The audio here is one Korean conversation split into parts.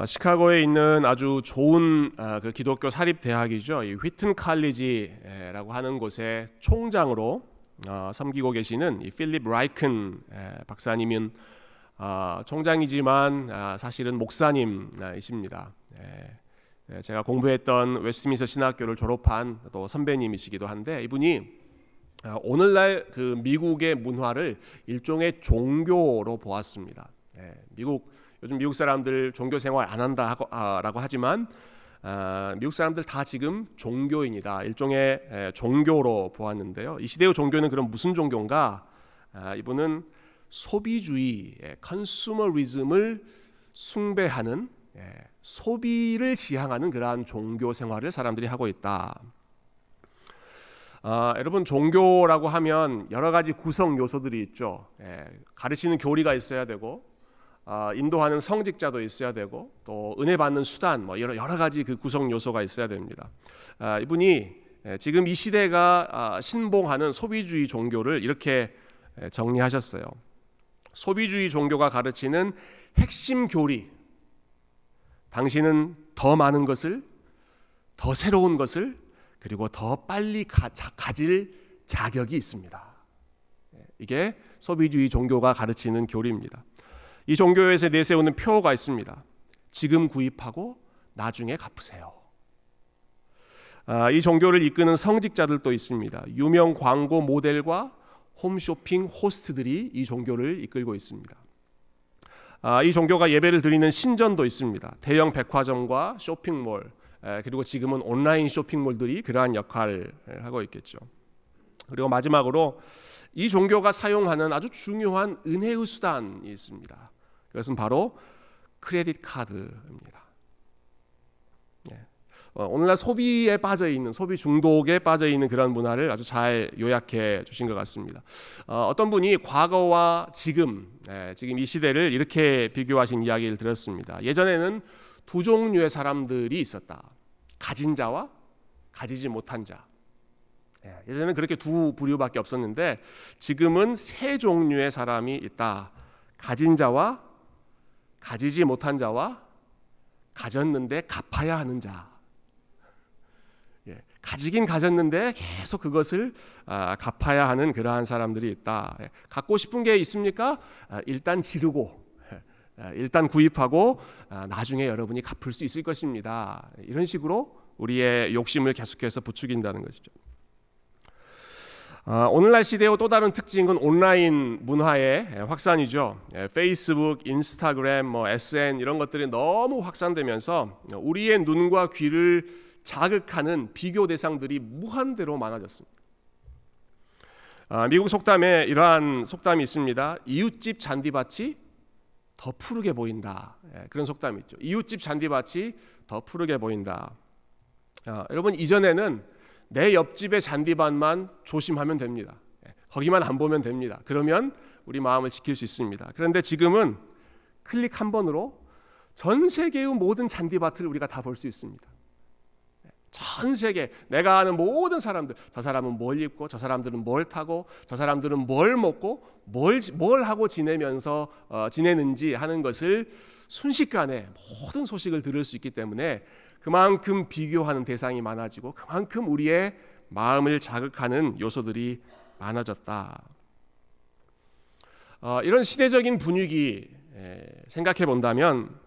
시카고에 있는 아주 좋은 그 기독교 사립 대학이죠. 이 휘튼 칼리지라고 하는 곳의 총장으로 섬기고 계시는 이 필립 라이큰 박사님은 총장이지만 사실은 목사님이십니다. 제가 공부했던 웨스트민스터 신학교를 졸업한 또 선배님이시기도 한데, 이분이 오늘날 그 미국의 문화를 일종의 종교로 보았습니다. 요즘 미국 사람들 종교 생활 안 한다라고 하지만 미국 사람들 다 지금 종교인이다, 일종의 종교로 보았는데요. 이 시대의 종교는 그럼 무슨 종교인가? 이분은 소비주의, 컨슈머리즘을 숭배하는, 소비를 지향하는 그러한 종교 생활을 사람들이 하고 있다. 여러분, 종교라고 하면 여러 가지 구성 요소들이 있죠. 가르치는 교리가 있어야 되고, 인도하는 성직자도 있어야 되고, 또 은혜 받는 수단, 여러 가지 그 구성 요소가 있어야 됩니다. 이분이 지금 이 시대가 신봉하는 소비주의 종교를 이렇게 정리하셨어요. 소비주의 종교가 가르치는 핵심 교리, 당신은 더 많은 것을, 더 새로운 것을, 그리고 더 빨리 가질 자격이 있습니다. 이게 소비주의 종교가 가르치는 교리입니다. 이 종교에서 내세우는 표어가 있습니다. 지금 구입하고 나중에 갚으세요. 이 종교를 이끄는 성직자들도 있습니다. 유명 광고 모델과 홈쇼핑 호스트들이 이 종교를 이끌고 있습니다. 이 종교가 예배를 드리는 신전도 있습니다. 대형 백화점과 쇼핑몰, 그리고 지금은 온라인 쇼핑몰들이 그러한 역할을 하고 있겠죠. 그리고 마지막으로 이 종교가 사용하는 아주 중요한 은혜의 수단이 있습니다. 그것은 바로 크레딧 카드입니다. 오늘날 소비에 빠져있는, 소비 중독에 빠져있는 그런 문화를 아주 잘 요약해 주신 것 같습니다. 어떤 분이 과거와 지금 이 시대를 이렇게 비교하신 이야기를 들었습니다. 예전에는 두 종류의 사람들이 있었다. 가진 자와 가지지 못한 자. 예전에는 그렇게 두 부류밖에 없었는데, 지금은 세 종류의 사람이 있다. 가진 자와 가지지 못한 자와 가졌는데 갚아야 하는 자. 가지긴 가졌는데 계속 그것을 갚아야 하는 그러한 사람들이 있다. 갖고 싶은 게 있습니까? 일단 지르고, 일단 구입하고 나중에 여러분이 갚을 수 있을 것입니다. 이런 식으로 우리의 욕심을 계속해서 부추긴다는 것이죠. 오늘날 시대의 또 다른 특징은 온라인 문화의 확산이죠. 페이스북, 인스타그램, SN 이런 것들이 너무 확산되면서 우리의 눈과 귀를 자극하는 비교 대상들이 무한대로 많아졌습니다. 미국 속담에 이러한 속담이 있습니다. 이웃집 잔디밭이 더 푸르게 보인다. 그런 속담이 있죠. 이웃집 잔디밭이 더 푸르게 보인다. 여러분, 이전에는 내 옆집의 잔디밭만 조심하면 됩니다. 거기만 안 보면 됩니다. 그러면 우리 마음을 지킬 수 있습니다. 그런데 지금은 클릭 한 번으로 전 세계의 모든 잔디밭을 우리가 다 볼 수 있습니다. 전 세계, 내가 아는 모든 사람들, 저 사람은 뭘 입고, 저 사람들은 뭘 타고, 저 사람들은 뭘 먹고, 뭘 하고 지내는지 하는 것을 순식간에 모든 소식을 들을 수 있기 때문에 그만큼 비교하는 대상이 많아지고 그만큼 우리의 마음을 자극하는 요소들이 많아졌다. 이런 시대적인 분위기 생각해 본다면,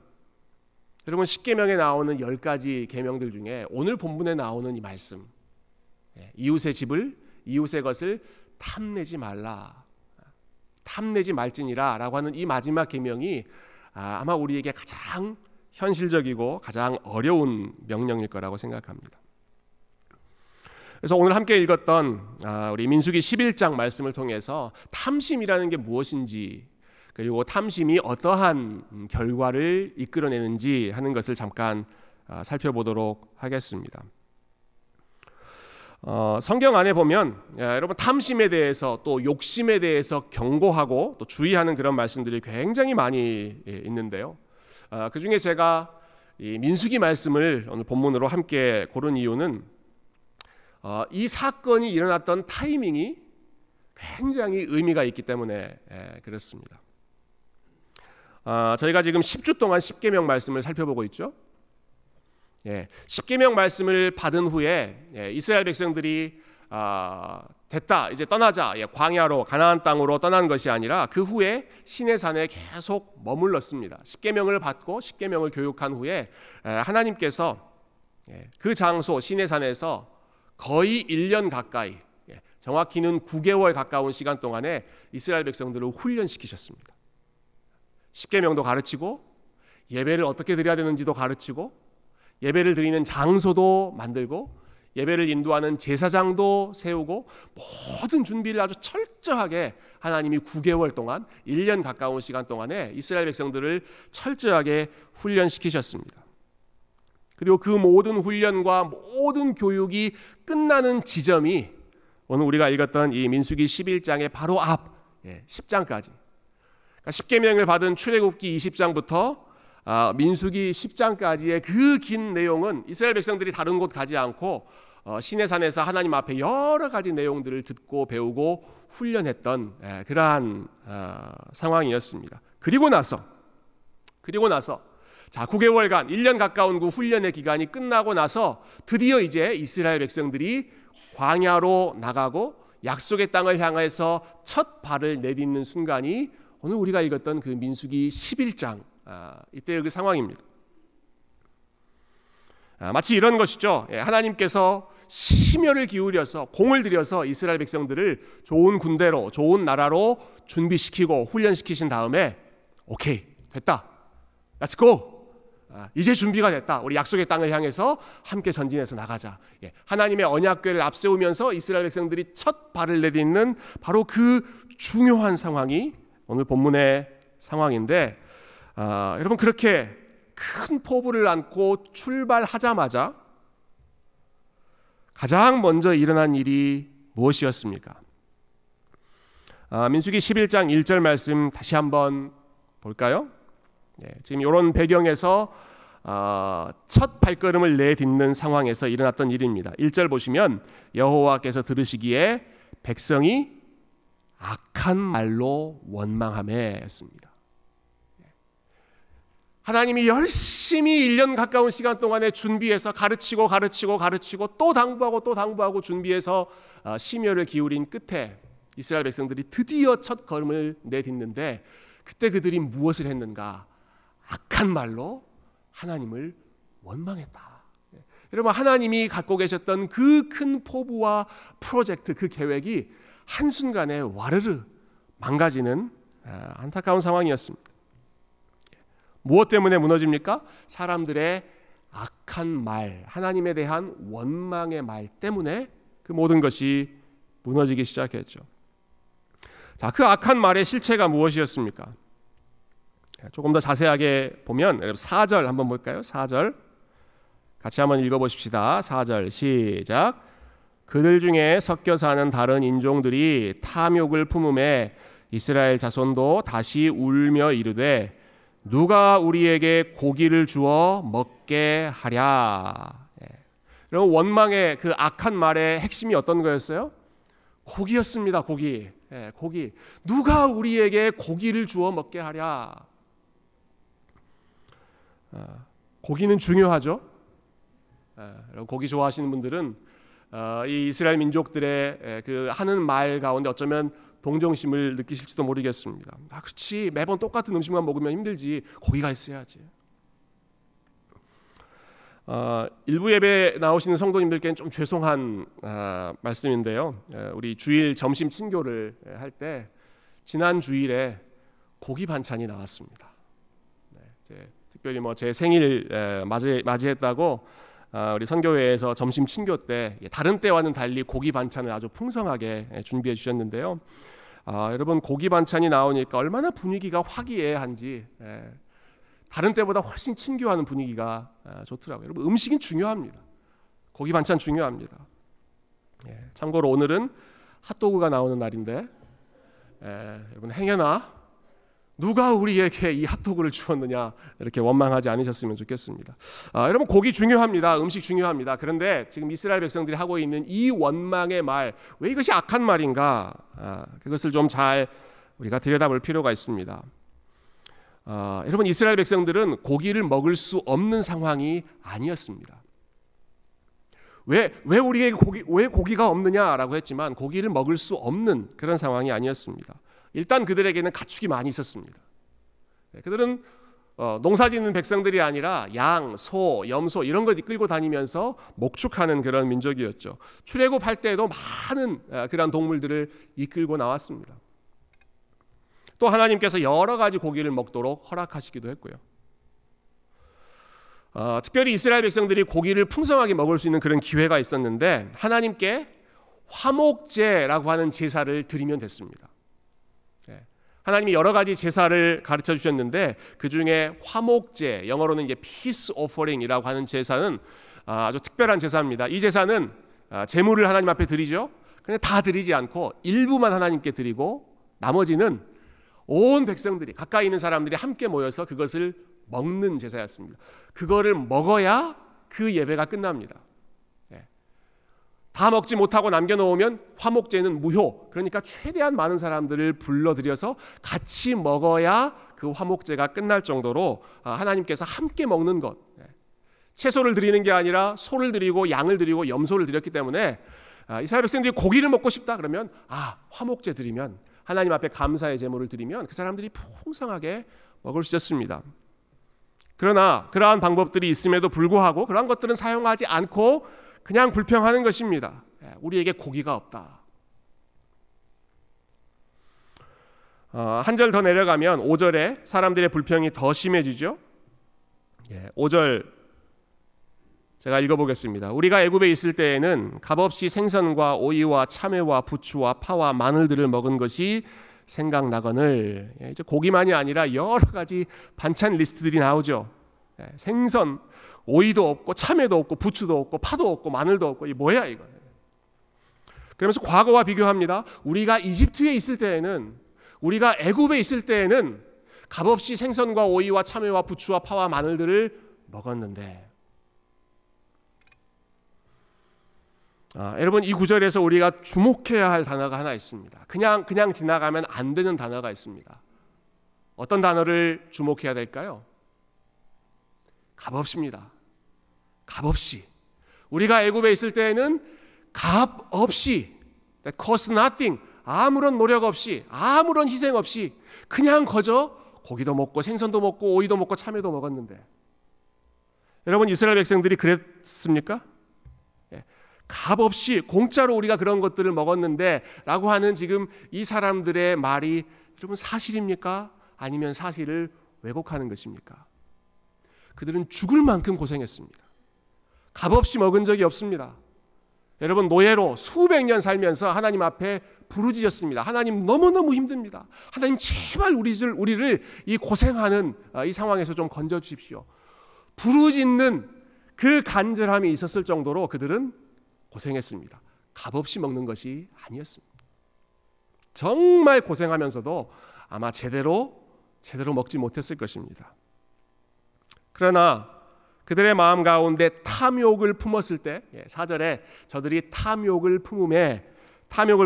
여러분, 십계명에 나오는 10가지 계명들 중에 오늘 본문에 나오는 이 말씀, 이웃의 집을, 이웃의 것을 탐내지 말라, 탐내지 말지니라 라고 하는 이 마지막 계명이 아마 우리에게 가장 현실적이고 가장 어려운 명령일 거라고 생각합니다. 그래서 오늘 함께 읽었던 우리 민수기 11장 말씀을 통해서 탐심이라는 게 무엇인지, 그리고 탐심이 어떠한 결과를 이끌어내는지 하는 것을 잠깐 살펴보도록 하겠습니다. 성경 안에 보면 여러분, 탐심에 대해서 또 욕심에 대해서 경고하고 또 주의하는 그런 말씀들이 굉장히 많이 있는데요. 그 중에 제가 이 민수기 말씀을 오늘 본문으로 함께 고른 이유는 이 사건이 일어났던 타이밍이 굉장히 의미가 있기 때문에 그렇습니다. 저희가 지금 10주 동안 십계명 말씀을 살펴보고 있죠. 십계명 말씀을 받은 후에 이스라엘 백성들이 됐다, 이제 떠나자, 광야로 가나안 땅으로 떠난 것이 아니라 그 후에 시내산에 계속 머물렀습니다. 십계명을 받고 십계명을 교육한 후에 하나님께서 그 장소 시내산에서 거의 1년 가까이, 정확히는 9개월 가까운 시간 동안에 이스라엘 백성들을 훈련시키셨습니다. 십계명도 가르치고 예배를 어떻게 드려야 되는지도 가르치고 예배를 드리는 장소도 만들고 예배를 인도하는 제사장도 세우고 모든 준비를 아주 철저하게 하나님이 9개월 동안 1년 가까운 시간 동안에 이스라엘 백성들을 철저하게 훈련시키셨습니다. 그리고 그 모든 훈련과 모든 교육이 끝나는 지점이 오늘 우리가 읽었던 이 민수기 11장의 바로 앞 10장까지, 그러니까 십계명을 받은 출애굽기 20장부터 민수기 10장까지의 그 긴 내용은 이스라엘 백성들이 다른 곳 가지 않고 시내산에서 하나님 앞에 여러 가지 내용들을 듣고 배우고 훈련했던 그러한 상황이었습니다. 그리고 나서 자 9개월간 1년 가까운 그 훈련의 기간이 끝나고 나서 드디어 이제 이스라엘 백성들이 광야로 나가고 약속의 땅을 향해서 첫 발을 내딛는 순간이 오늘 우리가 읽었던 그 민수기 11장 이때의 그 상황입니다. 마치 이런 것이죠. 하나님께서 심혈을 기울여서 공을 들여서 이스라엘 백성들을 좋은 군대로, 좋은 나라로 준비시키고 훈련시키신 다음에 오케이, 됐다, 렛츠 고, 이제 준비가 됐다, 우리 약속의 땅을 향해서 함께 전진해서 나가자. 하나님의 언약궤를 앞세우면서 이스라엘 백성들이 첫 발을 내딛는 바로 그 중요한 상황이 오늘 본문의 상황인데, 여러분, 그렇게 큰 포부를 안고 출발하자마자 가장 먼저 일어난 일이 무엇이었습니까? 민수기 11장 1절 말씀 다시 한번 볼까요? 지금 이런 배경에서 첫 발걸음을 내딛는 상황에서 일어났던 일입니다. 1절 보시면 여호와께서 들으시기에 백성이 악한 말로 원망하매 했습니다. 하나님이 열심히 1년 가까운 시간 동안에 준비해서 가르치고 또 당부하고 준비해서 심혈을 기울인 끝에 이스라엘 백성들이 드디어 첫 걸음을 내딛는데, 그때 그들이 무엇을 했는가? 악한 말로 하나님을 원망했다. 여러분, 하나님이 갖고 계셨던 그 큰 포부와 프로젝트, 그 계획이 한순간에 와르르 망가지는 안타까운 상황이었습니다. 무엇 때문에 무너집니까? 사람들의 악한 말, 하나님에 대한 원망의 말 때문에 그 모든 것이 무너지기 시작했죠. 자, 그 악한 말의 실체가 무엇이었습니까? 조금 더 자세하게 보면 4절 한번 볼까요? 4절 같이 한번 읽어보십시다. 4절 시작. 그들 중에 섞여 사는 다른 인종들이 탐욕을 품음에 이스라엘 자손도 다시 울며 이르되 누가 우리에게 고기를 주어 먹게 하랴. 여러분, 원망의 그 악한 말의 핵심이 어떤 거였어요? 고기였습니다. 고기. 고기. 누가 우리에게 고기를 주어 먹게 하랴. 고기는 중요하죠. 고기 좋아하시는 분들은 이 이스라엘 민족들의 그 하는 말 가운데 어쩌면 동정심을 느끼실지도 모르겠습니다. 그렇지, 매번 똑같은 음식만 먹으면 힘들지, 고기가 있어야지. 일부 예배 나오시는 성도님들께는 좀 죄송한 말씀인데요, 우리 주일 점심 친교를 할 때 지난 주일에 고기 반찬이 나왔습니다. 특별히 제 생일 맞이했다고 우리 선교회에서 점심 친교 때 다른 때와는 달리 고기 반찬을 아주 풍성하게 준비해 주셨는데요. 여러분, 고기 반찬이 나오니까 얼마나 분위기가 화기애애한지, 다른 때보다 훨씬 친교하는 분위기가 좋더라고요. 여러분, 음식은 중요합니다. 고기 반찬 중요합니다. 참고로 오늘은 핫도그가 나오는 날인데, 여러분, 행여나 누가 우리에게 이 핫도그를 주었느냐 이렇게 원망하지 않으셨으면 좋겠습니다. 여러분, 고기 중요합니다. 음식 중요합니다. 그런데 지금 이스라엘 백성들이 하고 있는 이 원망의 말, 왜 이것이 악한 말인가? 그것을 좀 잘 우리가 들여다볼 필요가 있습니다. 여러분, 이스라엘 백성들은 고기를 먹을 수 없는 상황이 아니었습니다. 왜 우리에게 왜 고기가 없느냐라고 했지만 고기를 먹을 수 없는 그런 상황이 아니었습니다. 일단 그들에게는 가축이 많이 있었습니다. 그들은 농사짓는 백성들이 아니라 양, 소, 염소 이런 것 끌고 다니면서 목축하는 그런 민족이었죠. 출애굽할 때에도 많은 그런 동물들을 이끌고 나왔습니다. 또 하나님께서 여러 가지 고기를 먹도록 허락하시기도 했고요. 특별히 이스라엘 백성들이 고기를 풍성하게 먹을 수 있는 그런 기회가 있었는데 하나님께 화목제라고 하는 제사를 드리면 됐습니다. 하나님이 여러 가지 제사를 가르쳐 주셨는데 그 중에 화목제, 영어로는 이제 peace offering이라고 하는 제사는 아주 특별한 제사입니다. 이 제사는 제물을 하나님 앞에 드리죠. 그런데 다 드리지 않고 일부만 하나님께 드리고 나머지는 온 백성들이 가까이 있는 사람들이 함께 모여서 그것을 먹는 제사였습니다. 그거를 먹어야 그 예배가 끝납니다. 다 먹지 못하고 남겨놓으면 화목제는 무효. 그러니까 최대한 많은 사람들을 불러들여서 같이 먹어야 그 화목제가 끝날 정도로 하나님께서 함께 먹는 것. 채소를 드리는 게 아니라 소를 드리고 양을 드리고 염소를 드렸기 때문에 이스라엘 백성들이 고기를 먹고 싶다 그러면 화목제 드리면 하나님 앞에 감사의 제물을 드리면 그 사람들이 풍성하게 먹을 수 있었습니다. 그러나 그러한 방법들이 있음에도 불구하고 그러한 것들은 사용하지 않고 그냥 불평하는 것입니다. 우리에게 고기가 없다. 한 절 더 내려가면 5절에 사람들의 불평이 더 심해지죠. 5절 제가 읽어보겠습니다. 우리가 애굽에 있을 때에는 값없이 생선과 오이와 참외와 부추와 파와 마늘들을 먹은 것이 생각나거늘. 이제 고기만이 아니라 여러 가지 반찬 리스트들이 나오죠. 생선, 오이도 없고 참외도 없고 부추도 없고 파도 없고 마늘도 없고 이 뭐야 이거. 그러면서 과거와 비교합니다. 우리가 이집트에 있을 때에는, 우리가 애굽에 있을 때에는 값없이 생선과 오이와 참외와 부추와 파와 마늘들을 먹었는데, 여러분 이 구절에서 우리가 주목해야 할 단어가 하나 있습니다. 그냥 지나가면 안 되는 단어가 있습니다. 어떤 단어를 주목해야 될까요? 값없습니다. 값없이. 우리가 애굽에 있을 때에는 값없이, that cost nothing, 아무런 노력 없이, 아무런 희생 없이 그냥 거저 고기도 먹고 생선도 먹고 오이도 먹고 참외도 먹었는데, 여러분 이스라엘 백성들이 그랬습니까? 값없이 공짜로 우리가 그런 것들을 먹었는데 라고 하는 지금 이 사람들의 말이 여러분 사실입니까? 아니면 사실을 왜곡하는 것입니까? 그들은 죽을 만큼 고생했습니다. 값없이 먹은 적이 없습니다. 여러분 노예로 수백 년 살면서 하나님 앞에 부르짖었습니다. 하나님 너무너무 힘듭니다. 하나님 제발 우리를 이 고생하는 이 상황에서 좀 건져 주십시오. 부르짖는 그 간절함이 있었을 정도로 그들은 고생했습니다. 값없이 먹는 것이 아니었습니다. 정말 고생하면서도 아마 제대로 먹지 못했을 것입니다. 그러나 그들의 마음 가운데 탐욕을 품었을 때, 4절에 저들이 탐욕을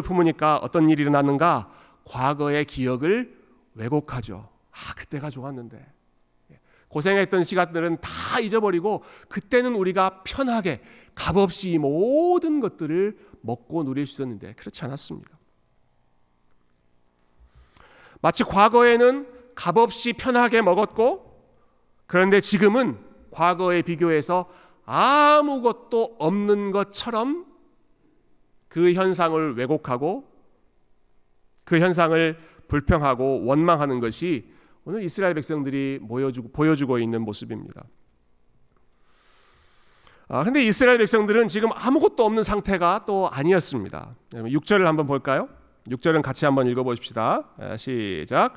품으니까 어떤 일이 일어났는가? 과거의 기억을 왜곡하죠. 그때가 좋았는데, 고생했던 시간들은 다 잊어버리고 그때는 우리가 편하게 값없이 이 모든 것들을 먹고 누릴 수 있었는데 그렇지 않았습니다. 마치 과거에는 값없이 편하게 먹었고, 그런데 지금은 과거에 비교해서 아무것도 없는 것처럼 그 현상을 왜곡하고 그 현상을 불평하고 원망하는 것이 오늘 이스라엘 백성들이 보여주고 있는 모습입니다. 근데 이스라엘 백성들은 지금 아무것도 없는 상태가 또 아니었습니다. 6절을 한번 볼까요? 6절은 같이 한번 읽어보십시다. 시작.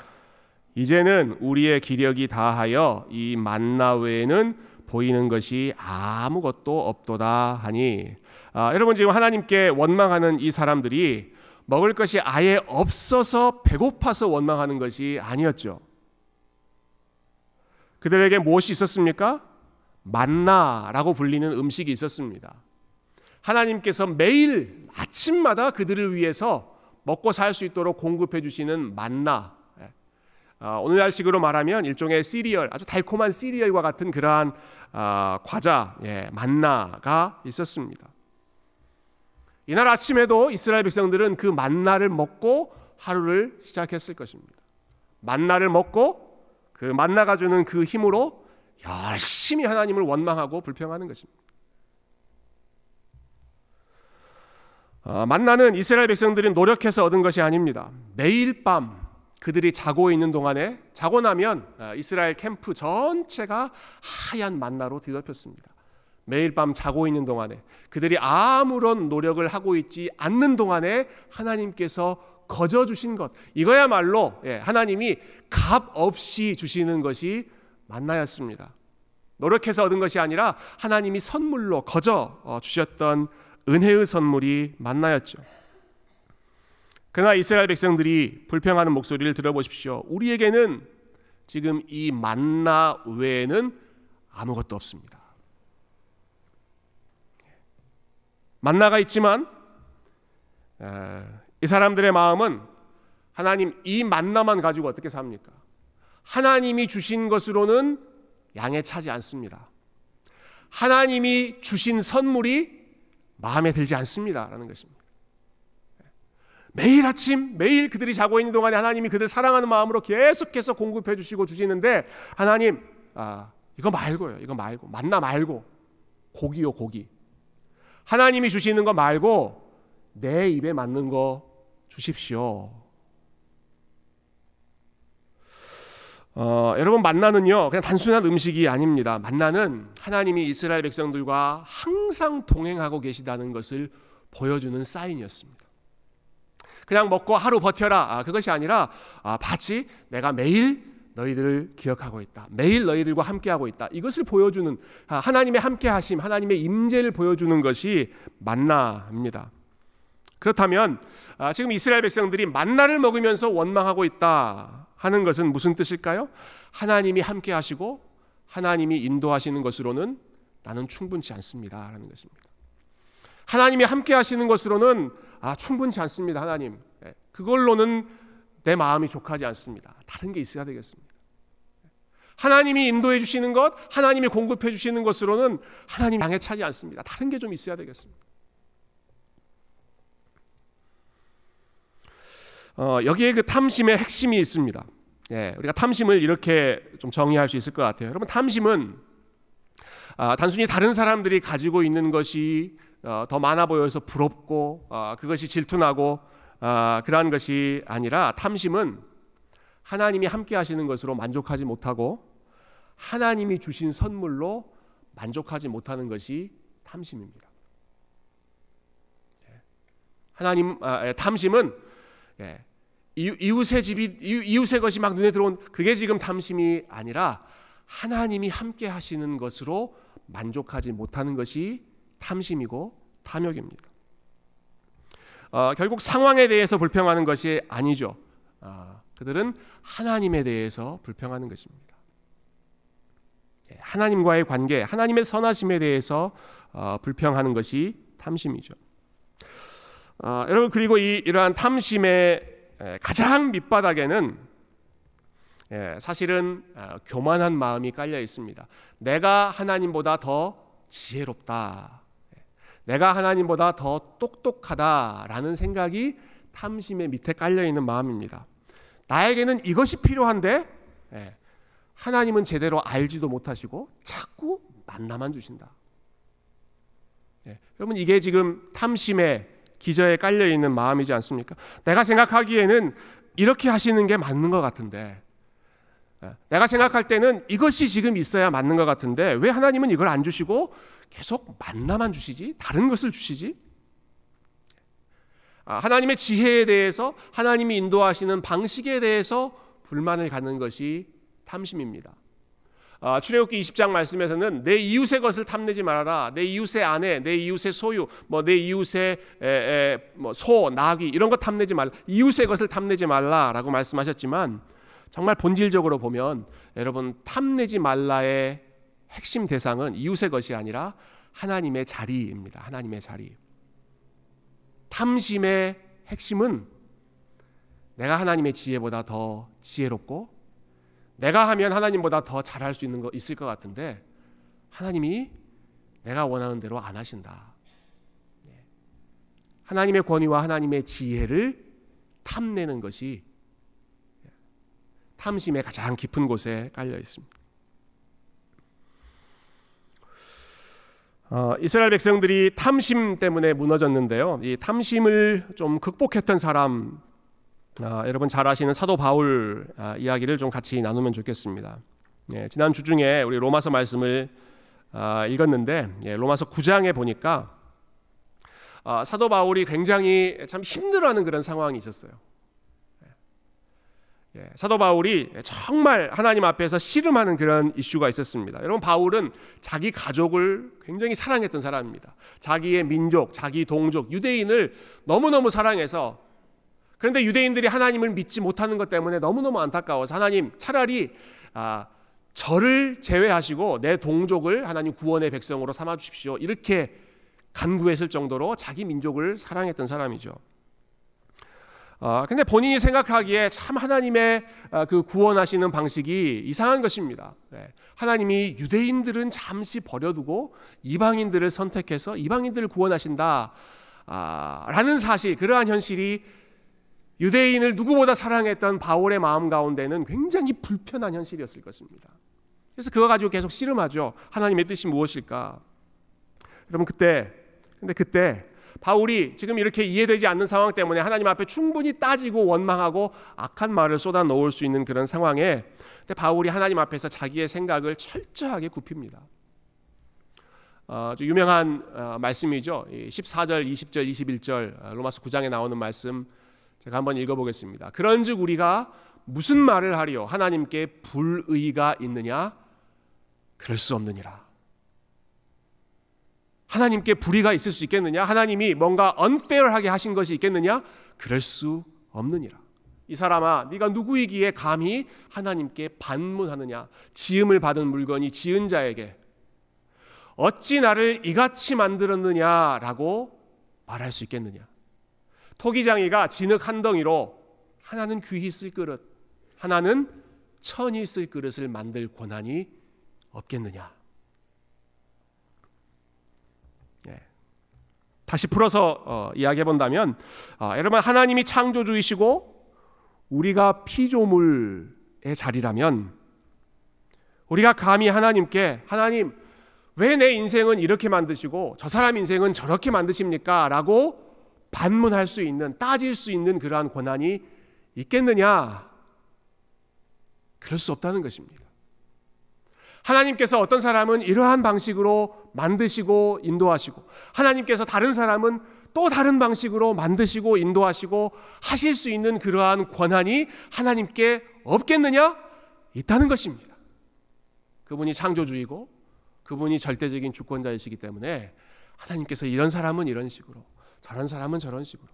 이제는 우리의 기력이 다하여 이 만나 외에는 보이는 것이 아무것도 없도다 하니, 여러분 지금 하나님께 원망하는 이 사람들이 먹을 것이 아예 없어서 배고파서 원망하는 것이 아니었죠. 그들에게 무엇이 있었습니까? 만나라고 불리는 음식이 있었습니다. 하나님께서 매일 아침마다 그들을 위해서 먹고 살 수 있도록 공급해 주시는 만나. 오늘날식으로 말하면 일종의 시리얼, 아주 달콤한 시리얼과 같은 그러한 과자, 만나가 있었습니다. 이날 아침에도 이스라엘 백성들은 그 만나를 먹고 하루를 시작했을 것입니다. 만나를 먹고 그 만나가 주는 그 힘으로 열심히 하나님을 원망하고 불평하는 것입니다. 만나는 이스라엘 백성들이 노력해서 얻은 것이 아닙니다. 매일 밤 그들이 자고 있는 동안에, 자고 나면 이스라엘 캠프 전체가 하얀 만나로 뒤덮였습니다. 매일 밤 자고 있는 동안에, 그들이 아무런 노력을 하고 있지 않는 동안에 하나님께서 거저 주신 것, 이거야말로 하나님이 값 없이 주시는 것이 만나였습니다. 노력해서 얻은 것이 아니라 하나님이 선물로 거저 주셨던 은혜의 선물이 만나였죠. 그러나 이스라엘 백성들이 불평하는 목소리를 들어보십시오. 우리에게는 지금 이 만나 외에는 아무것도 없습니다. 만나가 있지만 이 사람들의 마음은 하나님, 이 만나만 가지고 어떻게 삽니까? 하나님이 주신 것으로는 양에 차지 않습니다. 하나님이 주신 선물이 마음에 들지 않습니다 라는 것입니다. 매일 아침, 매일 그들이 자고 있는 동안에 하나님이 그들 사랑하는 마음으로 계속해서 공급해 주시고 주시는데, 하나님, 이거 말고요, 이거 말고, 만나 말고, 고기요, 고기. 하나님이 주시는 거 말고 내 입에 맞는 거 주십시오. 여러분, 만나는요 그냥 단순한 음식이 아닙니다. 만나는 하나님이 이스라엘 백성들과 항상 동행하고 계시다는 것을 보여주는 사인이었습니다. 그냥 먹고 하루 버텨라, 그것이 아니라 봤지? 내가 매일 너희들을 기억하고 있다, 매일 너희들과 함께하고 있다, 이것을 보여주는, 하나님의 함께하심, 하나님의 임재를 보여주는 것이 만나입니다. 그렇다면 지금 이스라엘 백성들이 만나를 먹으면서 원망하고 있다 하는 것은 무슨 뜻일까요? 하나님이 함께하시고 하나님이 인도하시는 것으로는 나는 충분치 않습니다 라는 것입니다. 하나님이 함께하시는 것으로는 충분치 않습니다. 하나님, 그걸로는 내 마음이 족하지 않습니다. 다른 게 있어야 되겠습니다. 하나님이 인도해 주시는 것, 하나님이 공급해 주시는 것으로는 하나님 양에 차지 않습니다. 다른 게 좀 있어야 되겠습니다. 여기에 그 탐심의 핵심이 있습니다. 우리가 탐심을 이렇게 좀 정의할 수 있을 것 같아요. 여러분, 탐심은 단순히 다른 사람들이 가지고 있는 것이 더 많아 보여서 부럽고 그것이 질투나고 그러한 것이 아니라, 탐심은 하나님이 함께 하시는 것으로 만족하지 못하고 하나님이 주신 선물로 만족하지 못하는 것이 탐심입니다. 탐심은 이웃의 것이 막 눈에 들어온 그게 지금 탐심이 아니라, 하나님이 함께 하시는 것으로 만족하지 못하는 것이 탐심이고 탐욕입니다. 결국 상황에 대해서 불평하는 것이 아니죠. 그들은 하나님에 대해서 불평하는 것입니다. 하나님과의 관계, 하나님의 선하심에 대해서 불평하는 것이 탐심이죠. 여러분, 그리고 이러한 탐심의 가장 밑바닥에는 사실은 교만한 마음이 깔려 있습니다. 내가 하나님보다 더 지혜롭다, 내가 하나님보다 더 똑똑하다라는 생각이 탐심의 밑에 깔려있는 마음입니다. 나에게는 이것이 필요한데 하나님은 제대로 알지도 못하시고 자꾸 만나만 주신다. 여러분, 이게 지금 탐심의 기저에 깔려있는 마음이지 않습니까? 내가 생각하기에는 이렇게 하시는 게 맞는 것 같은데, 내가 생각할 때는 이것이 지금 있어야 맞는 것 같은데 왜 하나님은 이걸 안 주시고 계속 만나만 주시지? 다른 것을 주시지? 하나님의 지혜에 대해서, 하나님이 인도하시는 방식에 대해서 불만을 갖는 것이 탐심입니다. 출애굽기 20장 말씀에서는 내 이웃의 것을 탐내지 말아라, 내 이웃의 아내, 내 이웃의 소유, 내 이웃의 소, 나귀 이런 것 탐내지 말라, 이웃의 것을 탐내지 말라라고 말씀하셨지만, 정말 본질적으로 보면 여러분, 탐내지 말라의 핵심 대상은 이웃의 것이 아니라 하나님의 자리입니다. 하나님의 자리. 탐심의 핵심은 내가 하나님의 지혜보다 더 지혜롭고 내가 하면 하나님보다 더 잘할 수 있는 거 있을 것 같은데 하나님이 내가 원하는 대로 안 하신다. 하나님의 권위와 하나님의 지혜를 탐내는 것이 탐심의 가장 깊은 곳에 깔려 있습니다. 이스라엘 백성들이 탐심 때문에 무너졌는데요. 이 탐심을 좀 극복했던 사람, 여러분 잘 아시는 사도 바울 이야기를 좀 같이 나누면 좋겠습니다. 지난 주 중에 우리 로마서 말씀을 읽었는데 로마서 9장에 보니까 사도 바울이 굉장히 참 힘들어하는 그런 상황이 있었어요. 사도 바울이 정말 하나님 앞에서 씨름하는 그런 이슈가 있었습니다. 여러분, 바울은 자기 가족을 굉장히 사랑했던 사람입니다. 자기의 민족, 자기 동족, 유대인을 너무너무 사랑해서, 그런데 유대인들이 하나님을 믿지 못하는 것 때문에 너무너무 안타까워서 하나님 차라리 저를 제외하시고 내 동족을 하나님 구원의 백성으로 삼아 주십시오, 이렇게 간구했을 정도로 자기 민족을 사랑했던 사람이죠. 근데 본인이 생각하기에 참 하나님의 그 구원하시는 방식이 이상한 것입니다. 하나님이 유대인들은 잠시 버려두고 이방인들을 선택해서 이방인들을 구원하신다 라는 사실, 그러한 현실이 유대인을 누구보다 사랑했던 바울의 마음 가운데는 굉장히 불편한 현실이었을 것입니다. 그래서 그거 가지고 계속 씨름하죠. 하나님의 뜻이 무엇일까? 여러분, 그때 바울이 지금 이렇게 이해되지 않는 상황 때문에 하나님 앞에 충분히 따지고 원망하고 악한 말을 쏟아 놓을 수 있는 그런 상황에 바울이 하나님 앞에서 자기의 생각을 철저하게 굽힙니다. 유명한 말씀이죠. 14절, 20절, 21절 로마서 9장에 나오는 말씀 제가 한번 읽어보겠습니다. 그런즉 우리가 무슨 말을 하리요? 하나님께 불의가 있느냐? 그럴 수 없느니라. 하나님께 불의가 있을 수 있겠느냐? 하나님이 뭔가 unfair하게 하신 것이 있겠느냐? 그럴 수 없느니라. 이 사람아, 네가 누구이기에 감히 하나님께 반문하느냐? 지음을 받은 물건이 지은 자에게 어찌 나를 이같이 만들었느냐라고 말할 수 있겠느냐? 토기장이가 진흙 한 덩이로 하나는 귀히 쓸 그릇, 하나는 천히 쓸 그릇을 만들 권한이 없겠느냐? 다시 풀어서 이야기해 본다면, 여러분, 하나님이 창조주이시고 우리가 피조물의 자리라면 우리가 감히 하나님께 하나님 왜 내 인생은 이렇게 만드시고 저 사람 인생은 저렇게 만드십니까? 라고 반문할 수 있는, 따질 수 있는 그러한 권한이 있겠느냐? 그럴 수 없다는 것입니다. 하나님께서 어떤 사람은 이러한 방식으로 만드시고 인도하시고, 하나님께서 다른 사람은 또 다른 방식으로 만드시고 인도하시고 하실 수 있는 그러한 권한이 하나님께 없겠느냐? 있다는 것입니다. 그분이 창조주이고 그분이 절대적인 주권자이시기 때문에 하나님께서 이런 사람은 이런 식으로, 저런 사람은 저런 식으로,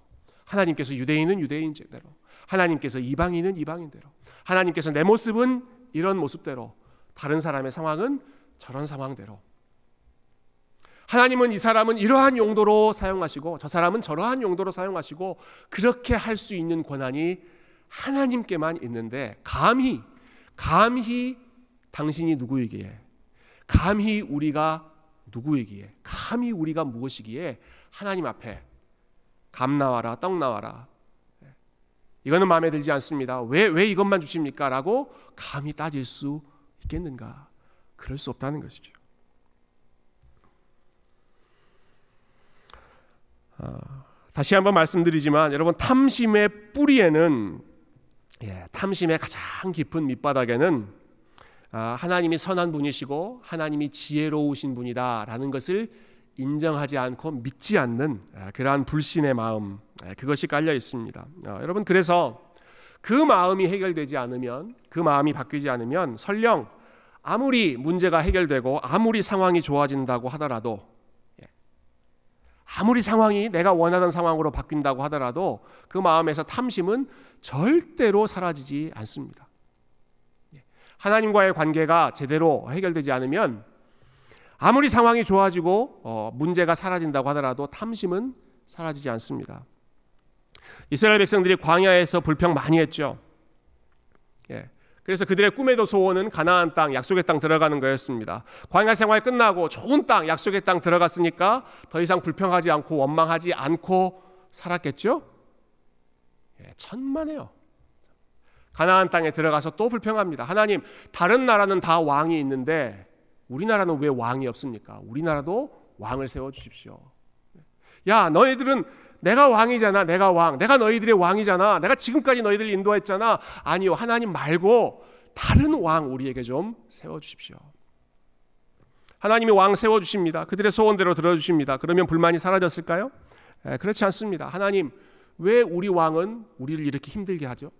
하나님께서 유대인은 유대인대로, 하나님께서 이방인은 이방인대로, 하나님께서 내 모습은 이런 모습대로, 다른 사람의 상황은 저런 상황대로, 하나님은 이 사람은 이러한 용도로 사용하시고 저 사람은 저러한 용도로 사용하시고, 그렇게 할 수 있는 권한이 하나님께만 있는데 감히 당신이 누구이기에, 감히 우리가 누구이기에, 감히 우리가 무엇이기에 하나님 앞에 감 나와라, 떡 나와라, 이거는 마음에 들지 않습니다, 왜 이것만 주십니까? 라고 감히 따질 수 있겠는가? 그럴 수 없다는 것이죠. 다시 한번 말씀드리지만 여러분, 탐심의 뿌리에는, 탐심의 가장 깊은 밑바닥에는 하나님이 선한 분이시고 하나님이 지혜로우신 분이다라는 것을 인정하지 않고 믿지 않는 그러한 불신의 마음, 그것이 깔려 있습니다. 여러분, 그래서 그 마음이 해결되지 않으면, 그 마음이 바뀌지 않으면 설령 아무리 문제가 해결되고 아무리 상황이 좋아진다고 하더라도, 아무리 상황이 내가 원하는 상황으로 바뀐다고 하더라도 그 마음에서 탐심은 절대로 사라지지 않습니다. 하나님과의 관계가 제대로 해결되지 않으면 아무리 상황이 좋아지고 문제가 사라진다고 하더라도 탐심은 사라지지 않습니다. 이스라엘 백성들이 광야에서 불평 많이 했죠. 그래서 그들의 꿈에도 소원은 가나안 땅, 약속의 땅 들어가는 거였습니다. 광야 생활 끝나고 좋은 땅, 약속의 땅 들어갔으니까 더 이상 불평하지 않고 원망하지 않고 살았겠죠? 천만에요. 가나안 땅에 들어가서 또 불평합니다. 하나님, 다른 나라는 다 왕이 있는데 우리나라는 왜 왕이 없습니까? 우리나라도 왕을 세워주십시오. 야, 너희들은 내가 왕이잖아. 내가 왕. 내가 너희들의 왕이잖아. 내가 지금까지 너희들 인도했잖아. 아니요, 하나님 말고 다른 왕 우리에게 좀 세워주십시오. 하나님이 왕 세워주십니다. 그들의 소원대로 들어주십니다. 그러면 불만이 사라졌을까요? 그렇지 않습니다. 하나님, 왜 우리 왕은 우리를 이렇게 힘들게 하죠?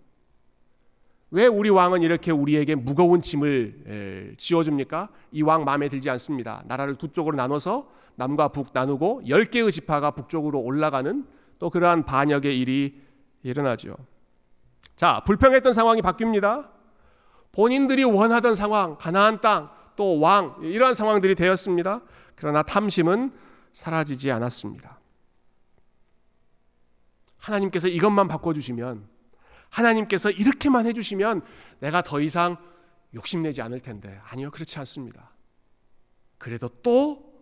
왜 우리 왕은 이렇게 우리에게 무거운 짐을 지어줍니까? 이 왕 마음에 들지 않습니다. 나라를 두 쪽으로 나눠서 남과 북 나누고 10개의 지파가 북쪽으로 올라가는 또 그러한 반역의 일이 일어나죠. 자, 불평했던 상황이 바뀝니다. 본인들이 원하던 상황, 가나안 땅, 또 왕, 이러한 상황들이 되었습니다. 그러나 탐심은 사라지지 않았습니다. 하나님께서 이것만 바꿔주시면, 하나님께서 이렇게만 해주시면 내가 더 이상 욕심내지 않을 텐데, 아니요, 그렇지 않습니다. 그래도 또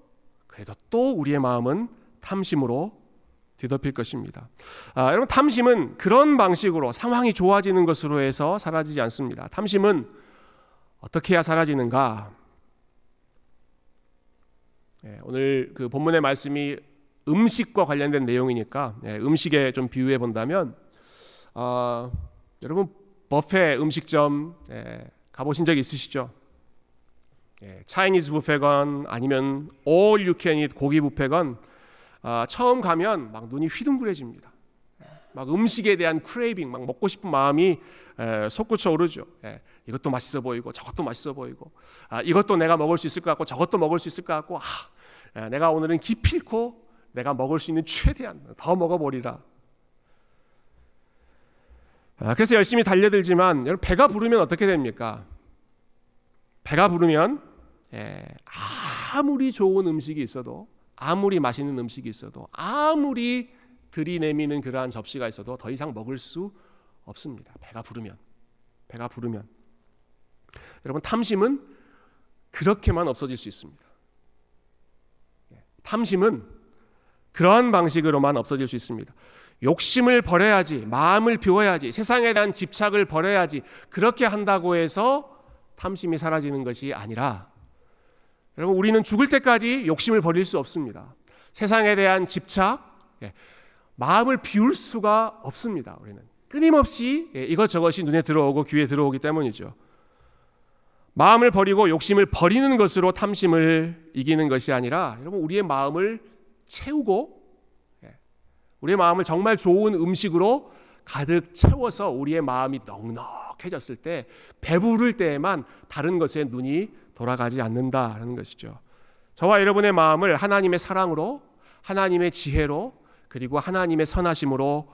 우리의 마음은 탐심으로 뒤덮일 것입니다. 여러분, 탐심은 그런 방식으로 상황이 좋아지는 것으로 해서 사라지지 않습니다. 탐심은 어떻게 해야 사라지는가? 오늘 그 본문의 말씀이 음식과 관련된 내용이니까 음식에 좀 비유해 본다면, 여러분 버페 음식점 가보신 적 있으시죠? 차이니즈 뷔페건 아니면 all you can eat 고기 뷔페건 처음 가면 막 눈이 휘둥그레집니다. 막 음식에 대한 크레이빙, 막 먹고 싶은 마음이 솟구쳐 오르죠. 이것도 맛있어 보이고 저것도 맛있어 보이고, 이것도 내가 먹을 수 있을 것 같고 저것도 먹을 수 있을 것 같고, 내가 오늘은 기필코 내가 먹을 수 있는 최대한 더 먹어버리라. 그래서 열심히 달려들지만 여러분, 배가 부르면 어떻게 됩니까? 배가 부르면 아무리 좋은 음식이 있어도, 아무리 맛있는 음식이 있어도, 아무리 들이내미는 그러한 접시가 있어도 더 이상 먹을 수 없습니다. 배가 부르면. 여러분, 탐심은 그렇게만 없어질 수 있습니다. 탐심은 그러한 방식으로만 없어질 수 있습니다. 욕심을 버려야지, 마음을 비워야지, 세상에 대한 집착을 버려야지, 그렇게 한다고 해서 탐심이 사라지는 것이 아니라, 여러분, 우리는 죽을 때까지 욕심을 버릴 수 없습니다. 세상에 대한 집착, 마음을 비울 수가 없습니다. 우리는 끊임없이 이것저것이 눈에 들어오고 귀에 들어오기 때문이죠. 마음을 버리고 욕심을 버리는 것으로 탐심을 이기는 것이 아니라, 여러분, 우리의 마음을 채우고, 우리의 마음을 정말 좋은 음식으로 가득 채워서 우리의 마음이 넉넉해졌을 때, 배부를 때에만 다른 것에 눈이 돌아가지 않는다라는 것이죠. 저와 여러분의 마음을 하나님의 사랑으로, 하나님의 지혜로, 그리고 하나님의 선하심으로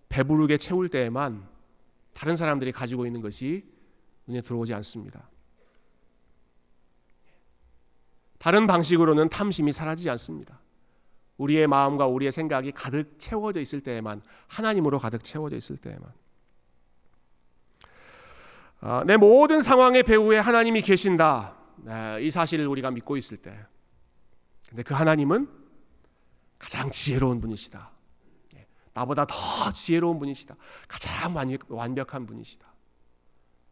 배부르게 채울 때에만 다른 사람들이 가지고 있는 것이 눈에 들어오지 않습니다. 다른 방식으로는 탐심이 사라지지 않습니다. 우리의 마음과 우리의 생각이 가득 채워져 있을 때에만, 하나님으로 가득 채워져 있을 때에만. 내 모든 상황의 배후에 하나님이 계신다, 이 사실을 우리가 믿고 있을 때, 근데 그 하나님은 가장 지혜로운 분이시다, 나보다 더 지혜로운 분이시다, 가장 완벽한 분이시다,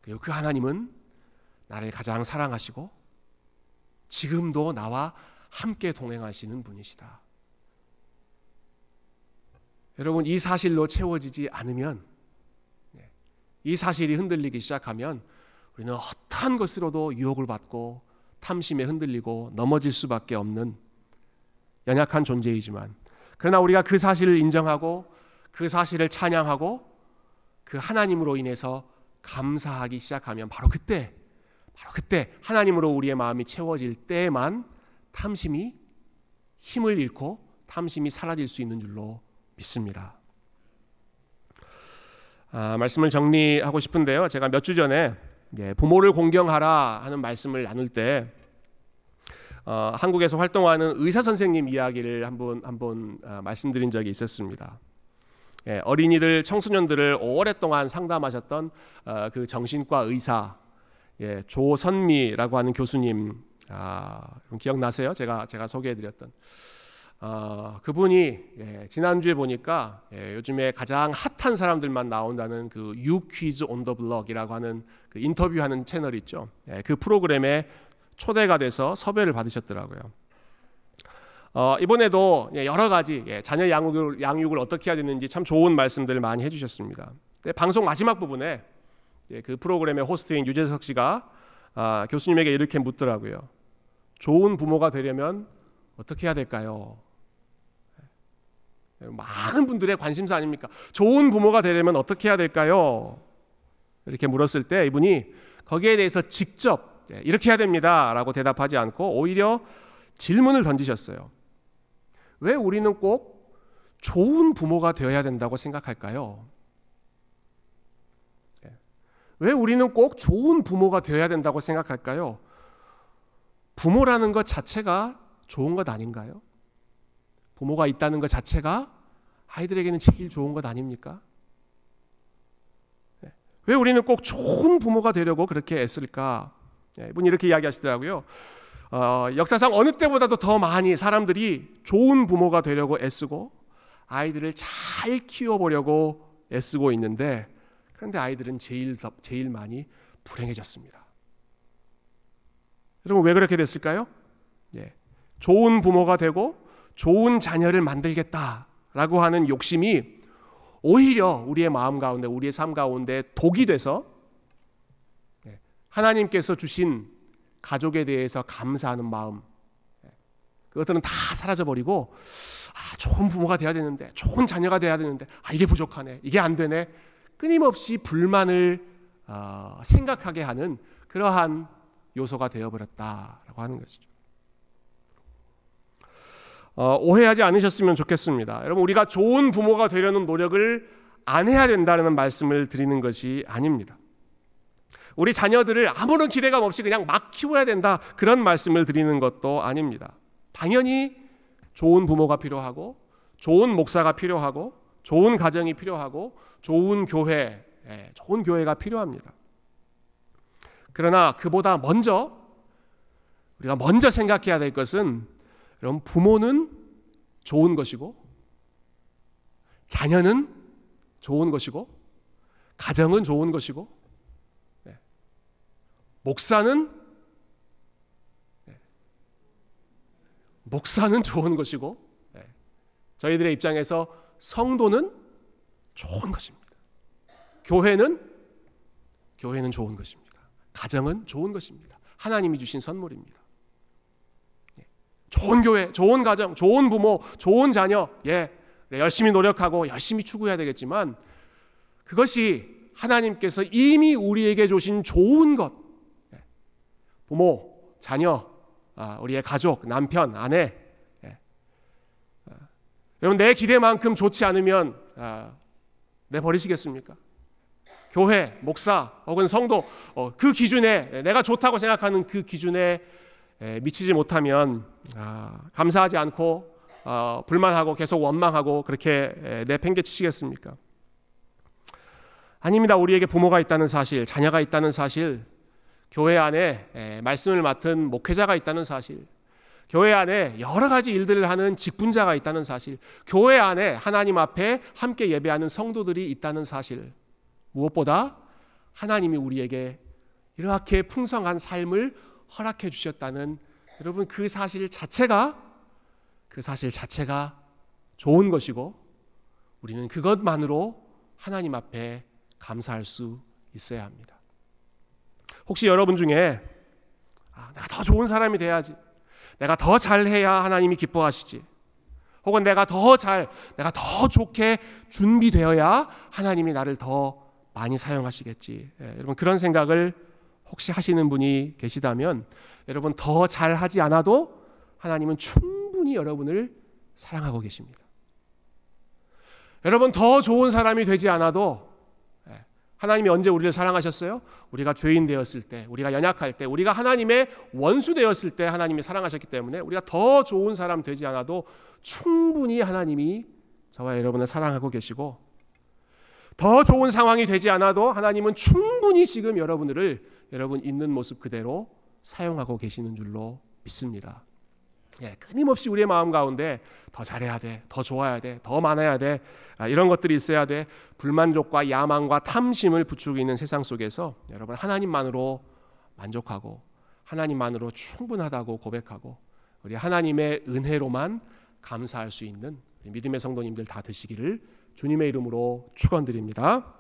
그리고 그 하나님은 나를 가장 사랑하시고 지금도 나와 함께 동행하시는 분이시다. 여러분, 이 사실로 채워지지 않으면, 이 사실이 흔들리기 시작하면 우리는 어떠한 것으로도 유혹을 받고 탐심에 흔들리고 넘어질 수밖에 없는 연약한 존재이지만, 그러나 우리가 그 사실을 인정하고 그 사실을 찬양하고 그 하나님으로 인해서 감사하기 시작하면 바로 그때 하나님으로 우리의 마음이 채워질 때에만 탐심이 힘을 잃고 탐심이 사라질 수 있는 줄로 믿습니다. 말씀을 정리하고 싶은데요, 제가 몇 주 전에 부모를 공경하라 하는 말씀을 나눌 때 한국에서 활동하는 의사 선생님 이야기를 한번 말씀드린 적이 있었습니다. 어린이들, 청소년들을 오랫동안 상담하셨던 그 정신과 의사, 조선미라고 하는 교수님, 기억나세요? 제가 소개해드렸던 그분이 지난주에 보니까 요즘에 가장 핫한 사람들만 나온다는 그 You Quiz on the Block이라고 하는 그 인터뷰하는 채널 있죠. 그 프로그램에 초대가 돼서 섭외를 받으셨더라고요. 이번에도 여러 가지 자녀 양육을 어떻게 해야 되는지 참 좋은 말씀들을 많이 해주셨습니다. 방송 마지막 부분에 그 프로그램의 호스트인 유재석 씨가 교수님에게 이렇게 묻더라고요. 좋은 부모가 되려면 어떻게 해야 될까요? 많은 분들의 관심사 아닙니까? 좋은 부모가 되려면 어떻게 해야 될까요? 이렇게 물었을 때 이분이 거기에 대해서 직접 이렇게 해야 됩니다 라고 대답하지 않고 오히려 질문을 던지셨어요. 왜 우리는 꼭 좋은 부모가 되어야 된다고 생각할까요? 왜 우리는 꼭 좋은 부모가 되어야 된다고 생각할까요? 부모라는 것 자체가 좋은 것 아닌가요? 부모가 있다는 것 자체가 아이들에게는 제일 좋은 것 아닙니까? 왜 우리는 꼭 좋은 부모가 되려고 그렇게 애쓸까? 이분이 이렇게 이야기하시더라고요. 역사상 어느 때보다도 더 많이 사람들이 좋은 부모가 되려고 애쓰고 아이들을 잘 키워보려고 애쓰고 있는데 그런데 아이들은 제일 많이 불행해졌습니다. 여러분 왜 그렇게 됐을까요? 좋은 부모가 되고 좋은 자녀를 만들겠다라고 하는 욕심이 오히려 우리의 마음 가운데 우리의 삶 가운데 독이 돼서 하나님께서 주신 가족에 대해서 감사하는 마음 그것들은 다 사라져버리고 좋은 부모가 돼야 되는데 좋은 자녀가 돼야 되는데 이게 부족하네 이게 안 되네 끊임없이 불만을 생각하게 하는 그러한 요소가 되어버렸다라고 하는 것이죠. 오해하지 않으셨으면 좋겠습니다. 여러분 우리가 좋은 부모가 되려는 노력을 안 해야 된다는 말씀을 드리는 것이 아닙니다. 우리 자녀들을 아무런 기대감 없이 그냥 막 키워야 된다 그런 말씀을 드리는 것도 아닙니다. 당연히 좋은 부모가 필요하고 좋은 목사가 필요하고 좋은 가정이 필요하고 좋은 교회가 필요합니다. 그러나 그보다 우리가 먼저 생각해야 될 것은 여러분 부모는 좋은 것이고 자녀는 좋은 것이고 가정은 좋은 것이고 목사는 좋은 것이고 저희들의 입장에서 성도는 좋은 것입니다. 교회는 좋은 것입니다. 가정은 좋은 것입니다. 하나님이 주신 선물입니다. 좋은 교회, 좋은 가정, 좋은 부모, 좋은 자녀 열심히 노력하고 열심히 추구해야 되겠지만 그것이 하나님께서 이미 우리에게 주신 좋은 것 부모, 자녀, 우리의 가족, 남편, 아내 여러분 내 기대만큼 좋지 않으면 내버리시겠습니까? 교회, 목사 혹은 성도 그 기준에 내가 좋다고 생각하는 그 기준에 미치지 못하면 감사하지 않고 불만하고 계속 원망하고 그렇게 내팽개치시겠습니까? 아닙니다. 우리에게 부모가 있다는 사실, 자녀가 있다는 사실, 교회 안에 말씀을 맡은 목회자가 있다는 사실, 교회 안에 여러 가지 일들을 하는 직분자가 있다는 사실, 교회 안에 하나님 앞에 함께 예배하는 성도들이 있다는 사실, 무엇보다 하나님이 우리에게 이렇게 풍성한 삶을 허락해 주셨다는 여러분 그 사실 자체가 좋은 것이고 우리는 그것만으로 하나님 앞에 감사할 수 있어야 합니다. 혹시 여러분 중에 내가 더 좋은 사람이 돼야지, 내가 더 잘해야 하나님이 기뻐하시지, 혹은 내가 더 좋게 준비되어야 하나님이 나를 더 많이 사용하시겠지, 여러분 그런 생각을 혹시 하시는 분이 계시다면 여러분 더 잘하지 않아도 하나님은 충분히 여러분을 사랑하고 계십니다. 여러분 더 좋은 사람이 되지 않아도 하나님이 언제 우리를 사랑하셨어요? 우리가 죄인 되었을 때, 우리가 연약할 때, 우리가 하나님의 원수 되었을 때 하나님이 사랑하셨기 때문에 우리가 더 좋은 사람 되지 않아도 충분히 하나님이 저와 여러분을 사랑하고 계시고 더 좋은 상황이 되지 않아도 하나님은 충분히 지금 여러분들을 여러분 있는 모습 그대로 사용하고 계시는 줄로 믿습니다. 끊임없이 우리의 마음 가운데 더 잘해야 돼, 더 좋아야 돼, 더 많아야 돼, 이런 것들이 있어야 돼. 불만족과 야망과 탐심을 부추기고 있는 세상 속에서 여러분 하나님만으로 만족하고 하나님만으로 충분하다고 고백하고 우리 하나님의 은혜로만 감사할 수 있는 믿음의 성도님들 다 되시기를 주님의 이름으로 축원드립니다.